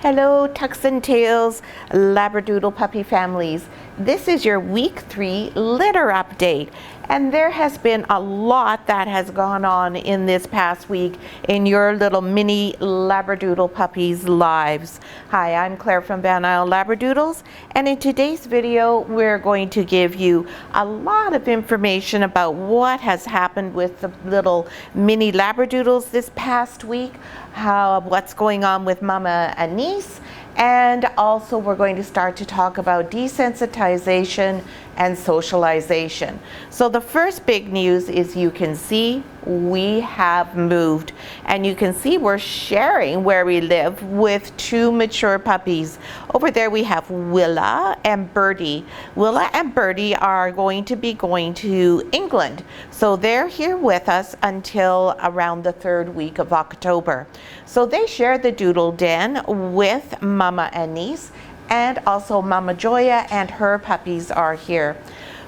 Hello, Tux N Tails, Labradoodle puppy families. This is your week 3 litter update. And there has been a lot that has gone on in this past week in your little mini Labradoodle puppies' lives. Hi, I'm Claire from Isle Labradoodles, and in today's video we're going to give you a lot of information about what has happened with the little mini Labradoodles this past week, what's going on with Mama Anise, and also we're going to start to talk about desensitization and socialization. So the first big news is you can see we have moved, and you can see we're sharing where we live with 2 mature puppies. Over there we have Willa and Birdie. Willa and Birdie are going to be going to England, so they're here with us until around the 3rd week of October. So they share the Doodle Den with Mama Anise, and also Mama Joya and her puppies are here.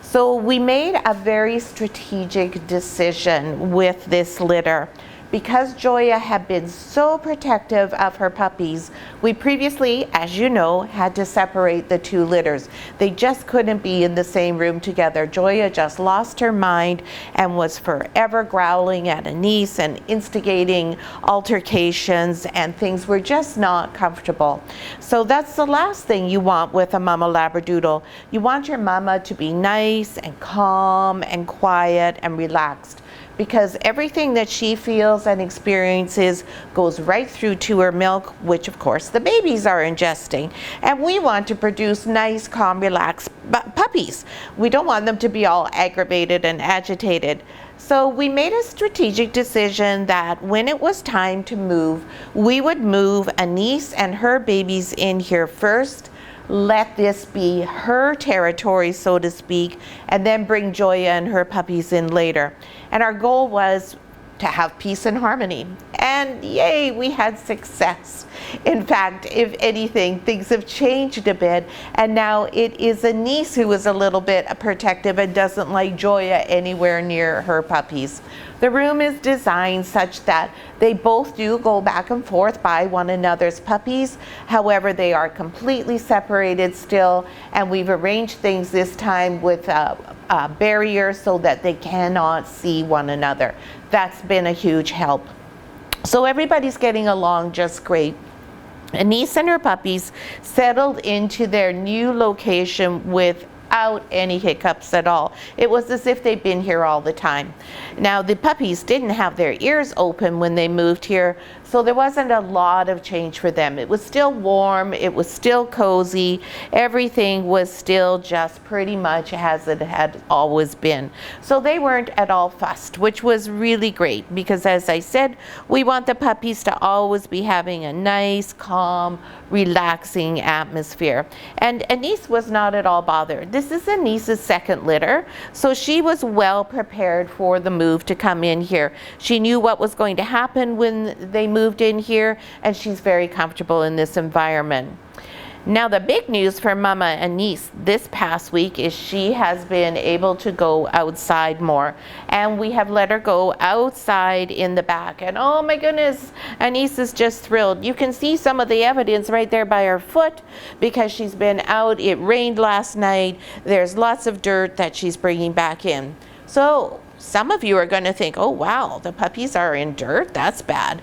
So we made a very strategic decision with this litter. Because Joya had been so protective of her puppies, we previously, as you know, had to separate the 2 litters. They just couldn't be in the same room together. Joya just lost her mind and was forever growling at Anise and instigating altercations, and things were just not comfortable. So that's the last thing you want with a Mama Labradoodle. You want your mama to be nice and calm and quiet and relaxed, because everything that she feels and experiences goes right through to her milk, which of course the babies are ingesting. And we want to produce nice, calm, relaxed puppies. We don't want them to be all aggravated and agitated. So we made a strategic decision that when it was time to move, we would move Anise and her babies in here first, let this be her territory, so to speak, and then bring Joya and her puppies in later. And our goal was to have peace and harmony. And yay, we had success. In fact, if anything, things have changed a bit, and now it is Anise who is a little bit protective and doesn't like Joya anywhere near her puppies. The room is designed such that they both do go back and forth by one another's puppies. However, they are completely separated still, and we've arranged things this time with barriers so that they cannot see one another. That's been a huge help. So everybody's getting along just great. Anise and her puppies settled into their new location without any hiccups at all. It was as if they'd been here all the time. Now, the puppies didn't have their ears open when they moved here, so there wasn't a lot of change for them. It was still warm, it was still cozy, everything was still just pretty much as it had always been. So they weren't at all fussed, which was really great, because as I said, we want the puppies to always be having a nice, calm, relaxing atmosphere. And Anise was not at all bothered. This is Anise's 2nd litter, so she was well prepared for the move to come in here. She knew what was going to happen when they moved in here, and she's very comfortable in this environment. Now, the big news for Mama Anise this past week is she has been able to go outside more, and we have let her go outside in the back, and oh my goodness, Anise is just thrilled. You can see some of the evidence right there by her foot, because she's been out. It rained last night. There's lots of dirt that she's bringing back in. So some of you are going to think, oh wow, the puppies are in dirt, that's bad.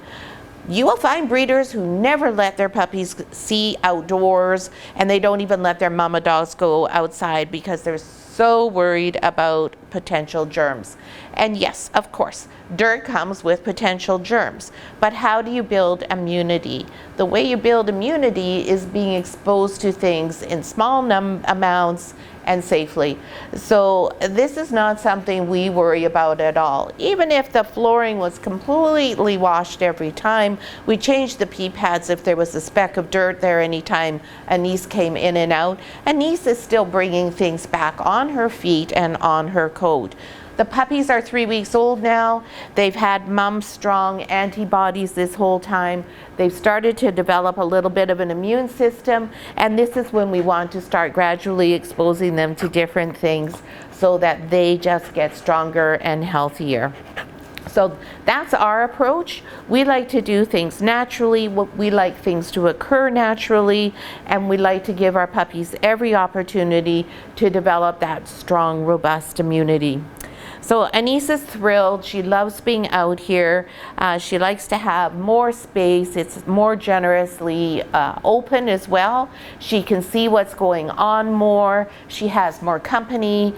You will find breeders who never let their puppies see outdoors, and they don't even let their mama dogs go outside because they're so worried about potential germs. And yes, of course, dirt comes with potential germs, but how do you build immunity? The way you build immunity is being exposed to things in small amounts and safely. So this is not something we worry about at all. Even if the flooring was completely washed every time, we changed the pee pads if there was a speck of dirt there anytime Anise came in and out. Anise is still bringing things back on her feet and on her coat. The puppies are 3 weeks old now. They've had mom's strong antibodies this whole time. They've started to develop a little bit of an immune system, and this is when we want to start gradually exposing them to different things so that they just get stronger and healthier. So that's our approach. We like to do things naturally. We like things to occur naturally, and we like to give our puppies every opportunity to develop that strong, robust immunity. So Anise is thrilled. She loves being out here. She likes to have more space. It's more generously open as well. She can see what's going on more. She has more company.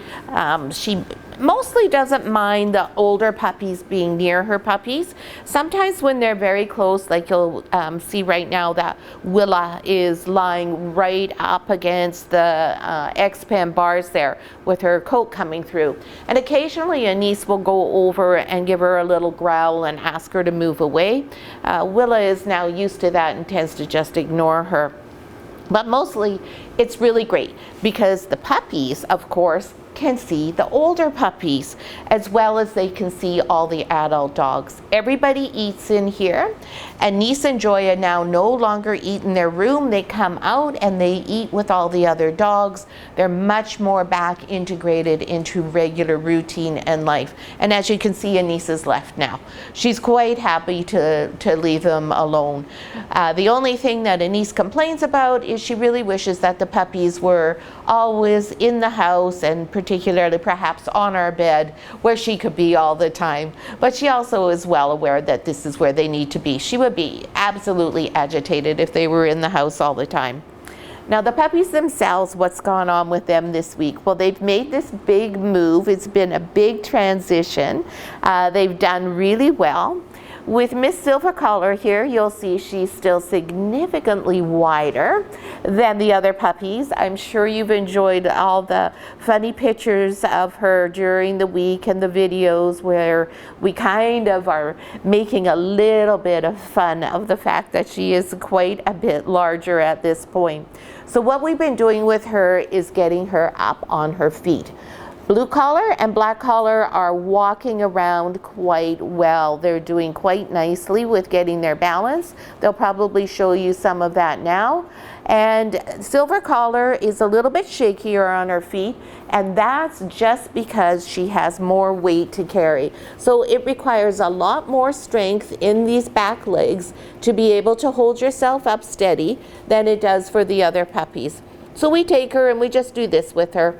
She mostly doesn't mind the older puppies being near her puppies. Sometimes when they're very close, like you'll see right now that Willa is lying right up against the X-Pen bars there with her coat coming through. And occasionally Anise will go over and give her a little growl and ask her to move away. Willa is now used to that and tends to just ignore her. But mostly it's really great because the puppies, of course, can see the older puppies as well as they can see all the adult dogs. Everybody eats in here. Anise and Joya now no longer eat in their room. They come out and they eat with all the other dogs. They're much more back integrated into regular routine and life. And as you can see, Anise is left now. She's quite happy to leave them alone. The only thing that Anise complains about is she really wishes that the puppies were always in the house, and particularly perhaps on our bed where she could be all the time. But she also is well aware that this is where they need to be. She would be absolutely agitated if they were in the house all the time. Now the puppies themselves, what's gone on with them this week? Well, they've made this big move. It's been a big transition. They've done really well. With Miss Silver Collar here, you'll see she's still significantly wider than the other puppies. I'm sure you've enjoyed all the funny pictures of her during the week and the videos where we kind of are making a little bit of fun of the fact that she is quite a bit larger at this point. So what we've been doing with her is getting her up on her feet. Blue collar and black collar are walking around quite well. They're doing quite nicely with getting their balance. They'll probably show you some of that now. And silver collar is a little bit shakier on her feet, and that's just because she has more weight to carry. So it requires a lot more strength in these back legs to be able to hold yourself up steady than it does for the other puppies. So we take her and we just do this with her.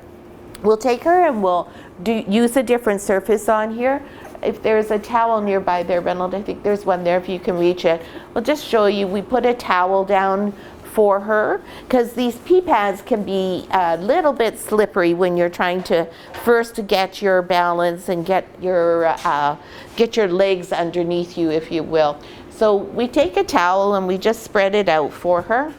We'll take her and we'll use a different surface on here. If there's a towel nearby there, Reynolds, I think there's one there if you can reach it. We'll just show you, we put a towel down for her because these pee pads can be a little bit slippery when you're trying to first get your balance and get your legs underneath you, if you will. So we take a towel and we just spread it out for her,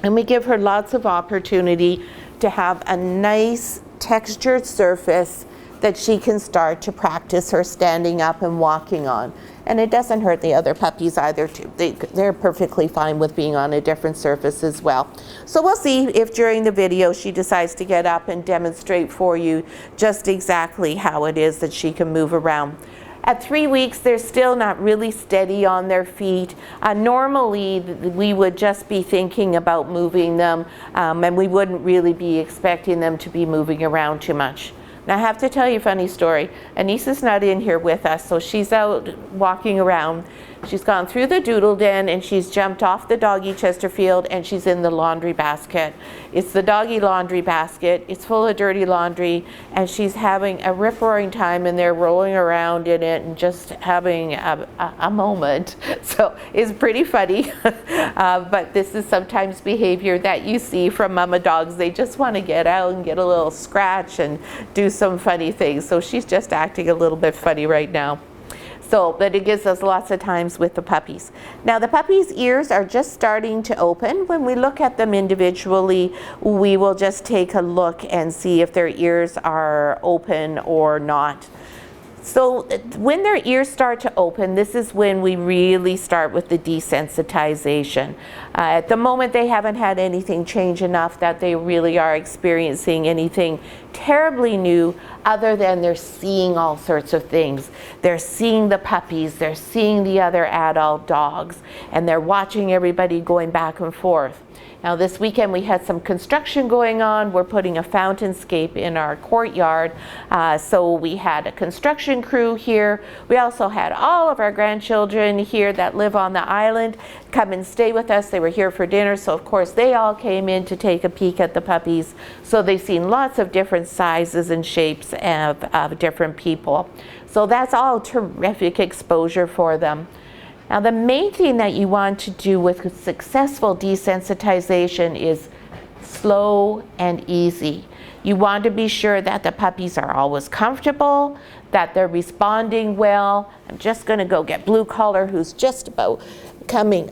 and we give her lots of opportunity to have a nice textured surface that she can start to practice her standing up and walking on. And it doesn't hurt the other puppies either too. They're perfectly fine with being on a different surface as well. So we'll see if during the video she decides to get up and demonstrate for you just exactly how it is that she can move around. At 3 weeks, they're still not really steady on their feet. Normally, we would just be thinking about moving them, and we wouldn't really be expecting them to be moving around too much. Now, I have to tell you a funny story. Anise is not in here with us, so she's out walking around. She's gone through the Doodle Den and she's jumped off the doggy Chesterfield and she's in the laundry basket. It's the doggy laundry basket. It's full of dirty laundry and she's having a rip-roaring time and they're rolling around in it and just having a moment. So it's pretty funny, but this is sometimes behavior that you see from mama dogs. They just want to get out and get a little scratch and do some funny things. So she's just acting a little bit funny right now. So, but it gives us lots of times with the puppies. Now the puppies' ears are just starting to open. When we look at them individually, we will just take a look and see if their ears are open or not. So when their ears start to open, this is when we really start with the desensitization. At the moment, they haven't had anything change enough that they really are experiencing anything terribly new, other than they're seeing all sorts of things. They're seeing the puppies, they're seeing the other adult dogs, and they're watching everybody going back and forth. Now this weekend we had some construction going on. We're putting a fountainscape in our courtyard. So we had a construction crew here. We also had all of our grandchildren here that live on the island come and stay with us. They were here for dinner, so of course they all came in to take a peek at the puppies. So they've seen lots of different sizes and shapes of different people. So that's all terrific exposure for them. Now the main thing that you want to do with successful desensitization is slow and easy. You want to be sure that the puppies are always comfortable, that they're responding well. I'm just going to go get Blue Collar, who's just about coming,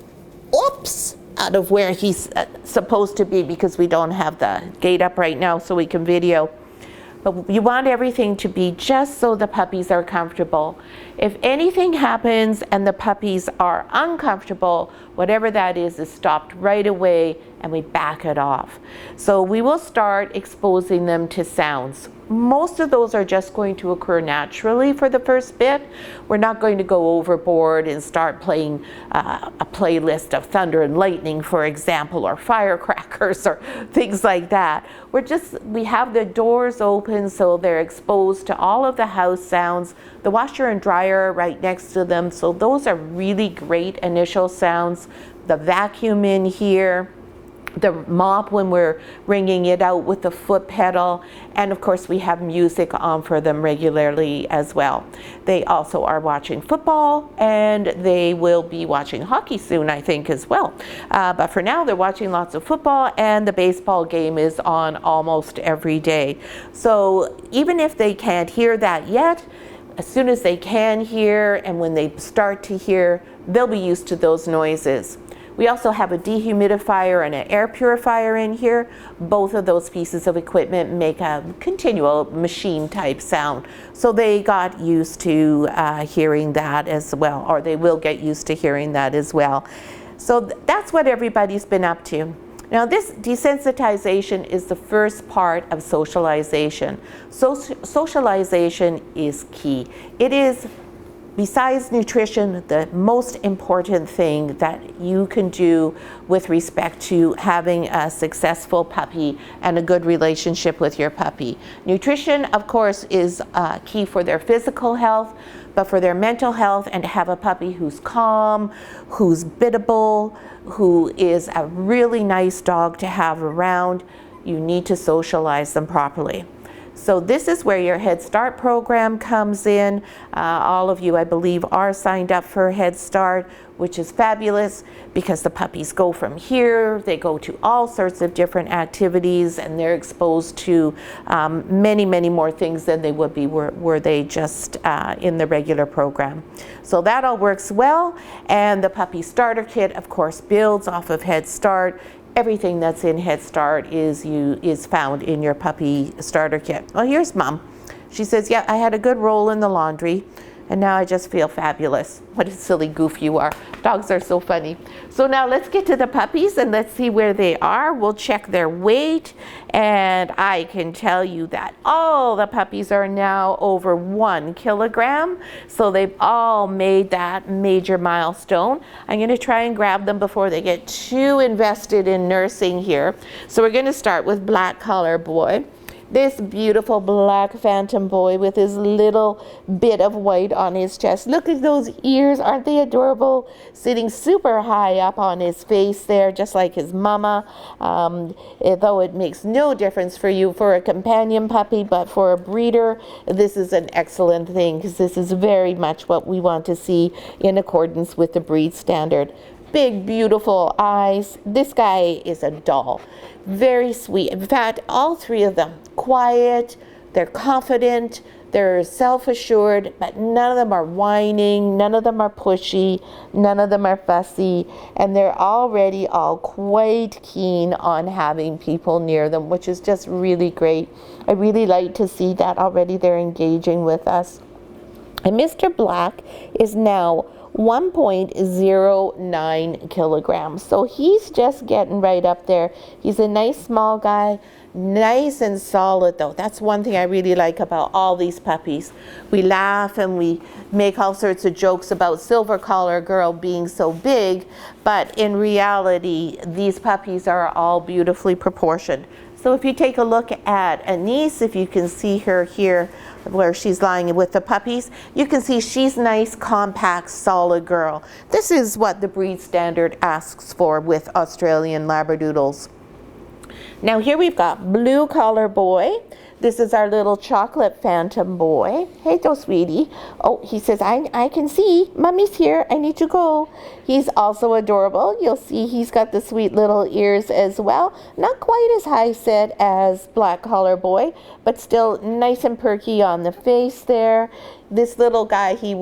oops, out of where he's supposed to be, because we don't have the gate up right now so we can video. But you want everything to be just so the puppies are comfortable. If anything happens and the puppies are uncomfortable, whatever that is stopped right away and we back it off. So we will start exposing them to sounds. Most of those are just going to occur naturally for the first bit. We're not going to go overboard and start playing a playlist of thunder and lightning, for example, or firecrackers or things like that. We have the doors open so they're exposed to all of the house sounds. The washer and dryer are right next to them, so those are really great initial sounds. The vacuum in here, the mop when we're wringing it out with the foot pedal, and of course we have music on for them regularly as well. They also are watching football, and they will be watching hockey soon, I think, as well. But for now they're watching lots of football, and the baseball game is on almost every day. So even if they can't hear that yet, as soon as they can hear, and when they start to hear, they'll be used to those noises. We also have a dehumidifier and an air purifier in here. Both of those pieces of equipment make a continual machine type sound. So they got used to hearing that as well, or they will get used to hearing that as well. So that's what everybody's been up to. Now this desensitization is the first part of socialization. So socialization is key. It is, besides nutrition, the most important thing that you can do with respect to having a successful puppy and a good relationship with your puppy. Nutrition, of course, is key for their physical health, but for their mental health, and to have a puppy who's calm, who's biddable, who is a really nice dog to have around, you need to socialize them properly. So this is where your Head Start program comes in. All of you, I believe, are signed up for Head Start, which is fabulous because the puppies go from here, they go to all sorts of different activities, and they're exposed to many, many more things than they would be were they just in the regular program. So that all works well, and the Puppy Starter Kit, of course, builds off of Head Start. Everything that's in Head Start is found in your Puppy Starter Kit. Well, here's Mom. She says, yeah, I had a good roll in the laundry, and now I just feel fabulous. What a silly goof you are. Dogs are so funny. So now let's get to the puppies and let's see where they are. We'll check their weight, and I can tell you that all the puppies are now over 1 kilogram. So they've all made that major milestone. I'm going to try and grab them before they get too invested in nursing here. So we're going to start with Black Collar Boy. This beautiful black phantom boy with his little bit of white on his chest. Look at those ears, aren't they adorable? Sitting super high up on his face there, just like his mama. Though it makes no difference for you for a companion puppy, but for a breeder, this is an excellent thing because this is very much what we want to see in accordance with the breed standard. Big, beautiful eyes. This guy is a doll. Very sweet. In fact, all three of them, quiet, they're confident, they're self-assured, but none of them are whining, none of them are pushy, none of them are fussy, and they're already all quite keen on having people near them, which is just really great. I really like to see that already they're engaging with us. And Mr. Black is now 1.09 kilograms. So he's just getting right up there. He's a nice small guy, nice and solid though. That's one thing I really like about all these puppies. We laugh and we make all sorts of jokes about Silver Collar Girl being so big, but in reality, these puppies are all beautifully proportioned. So if you take a look at Anise, if you can see her here where she's lying with the puppies, you can see she's nice, compact, solid girl. This is what the breed standard asks for with Australian Labradoodles. Now here we've got Blue Collar Boy. This is our little chocolate phantom boy. Hey, though, sweetie. Oh, he says, I can see. Mommy's here. I need to go. He's also adorable. You'll see he's got the sweet little ears as well. Not quite as high set as Black Collar Boy, but still nice and perky on the face there. This little guy, he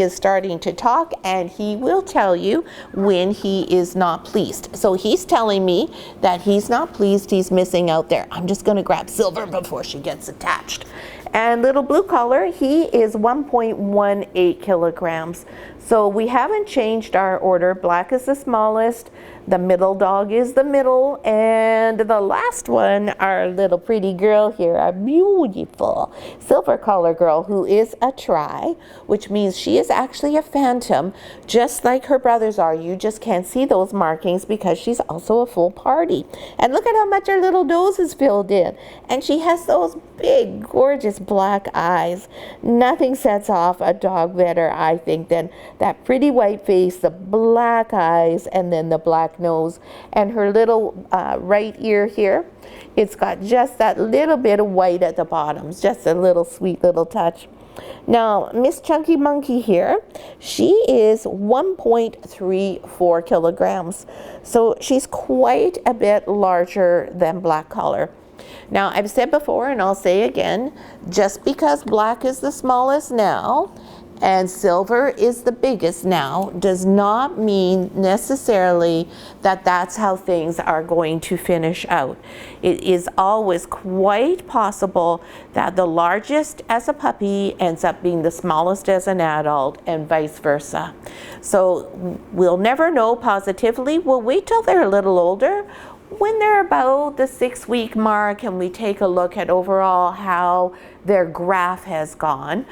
is starting to talk, and he will tell you when he is not pleased. So he's telling me that he's not pleased, he's missing out there. I'm just gonna grab Silver before she gets attached. And little Blue Collar, he is 1.18 kilograms. So we haven't changed our order. Black is the smallest, the middle dog is the middle, and the last one, our little pretty girl here, our beautiful Silver Collar Girl, who is a tri, which means she is actually a phantom, just like her brothers are. You just can't see those markings because she's also a full party. And look at how much her little nose is filled in. And she has those big, gorgeous black eyes. Nothing sets off a dog better, I think, than that pretty white face, the black eyes, and then the black nose. And her little right ear here, it's got just that little bit of white at the bottom, just a little sweet little touch. Now, Miss Chunky Monkey here, she is 1.34 kilograms. So she's quite a bit larger than Black Collar. Now, I've said before, and I'll say again, just because Black is the smallest now and Silver is the biggest now does not mean necessarily that that's how things are going to finish out. It is always quite possible that the largest as a puppy ends up being the smallest as an adult, and vice versa. So we'll never know positively. We'll wait till they're a little older. When they're about the 6-week mark, and we take a look at overall how their graph has gone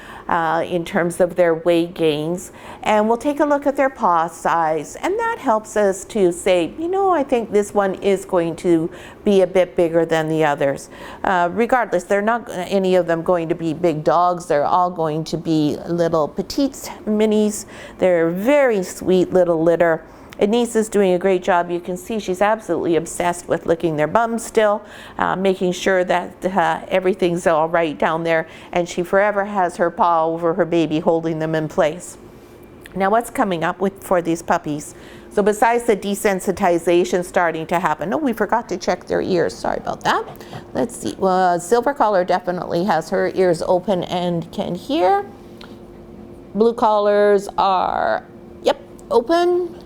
in terms of their weight gains, and we'll take a look at their paw size, and that helps us to say, you know, I think this one is going to be a bit bigger than the others. Regardless, they're not any of them going to be big dogs. They're all going to be little petites, minis. They're very sweet little litter. Anise is doing a great job. You can see she's absolutely obsessed with licking their bums still, making sure that everything's all right down there, and she forever has her paw over her baby, holding them in place. Now, what's coming up for these puppies? So besides the desensitization starting to happen, oh, we forgot to check their ears. Sorry about that. Let's see. Well, Silver Collar definitely has her ears open and can hear. Blue Collars are, yep, open.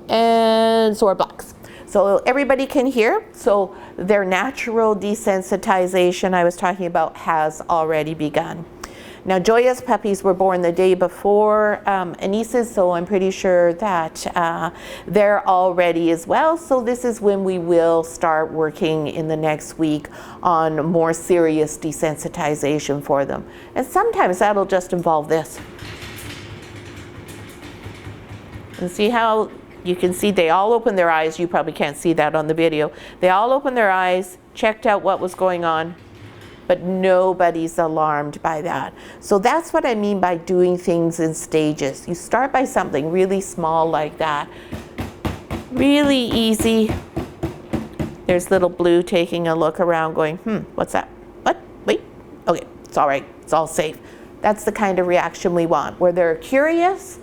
And so are Blacks. So everybody can hear. So their natural desensitization I was talking about has already begun. Now, Joya's puppies were born the day before Anise's, so I'm pretty sure that they're all ready as well. So this is when we will start working in the next week on more serious desensitization for them. And sometimes that'll just involve this. And see how you can see they all opened their eyes. You probably can't see that on the video. They all opened their eyes, checked out what was going on, but nobody's alarmed by that. So that's what I mean by doing things in stages. You start by something really small like that. Really easy. There's little Blue taking a look around going, what's that? What? Wait. Okay, it's all right. It's all safe. That's the kind of reaction we want, where they're curious.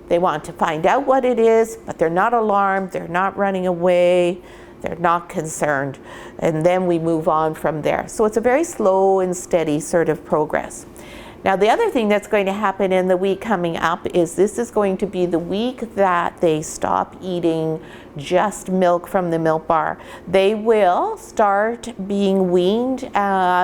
They want to find out what it is, but they're not alarmed, they're not running away, they're not concerned. And then we move on from there. So it's a very slow and steady sort of progress. Now, the other thing that's going to happen in the week coming up is this is going to be the week that they stop eating just milk from the milk bar. They will start being weaned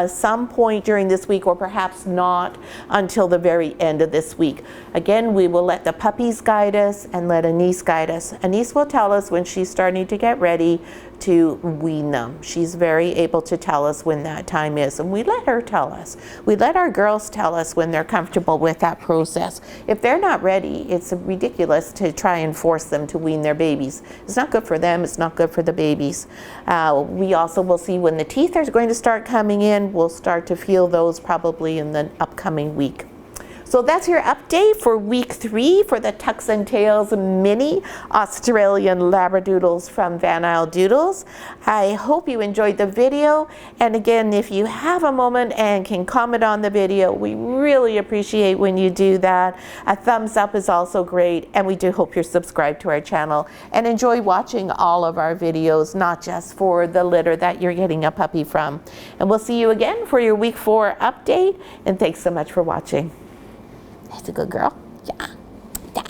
some point during this week, or perhaps not until the very end of this week. Again, we will let the puppies guide us and let Anise guide us. Anise will tell us when she's starting to get ready to wean them. She's very able to tell us when that time is, and we let her tell us. We let our girls tell us when they're comfortable with that process. If they're not ready, it's ridiculous to try and force them to wean their babies. It's not good for them, it's not good for the babies. We also will see when the teeth are going to start coming in. We'll start to feel those probably in the upcoming week. So that's your update for week 3 for the Tux N Tails mini Australian Labradoodles from Van Isle Doodles. I hope you enjoyed the video. And again, if you have a moment and can comment on the video, we really appreciate when you do that. A thumbs up is also great. And we do hope you're subscribed to our channel and enjoy watching all of our videos, not just for the litter that you're getting a puppy from. And we'll see you again for your week 4 update. And thanks so much for watching. That's a good girl. Yeah.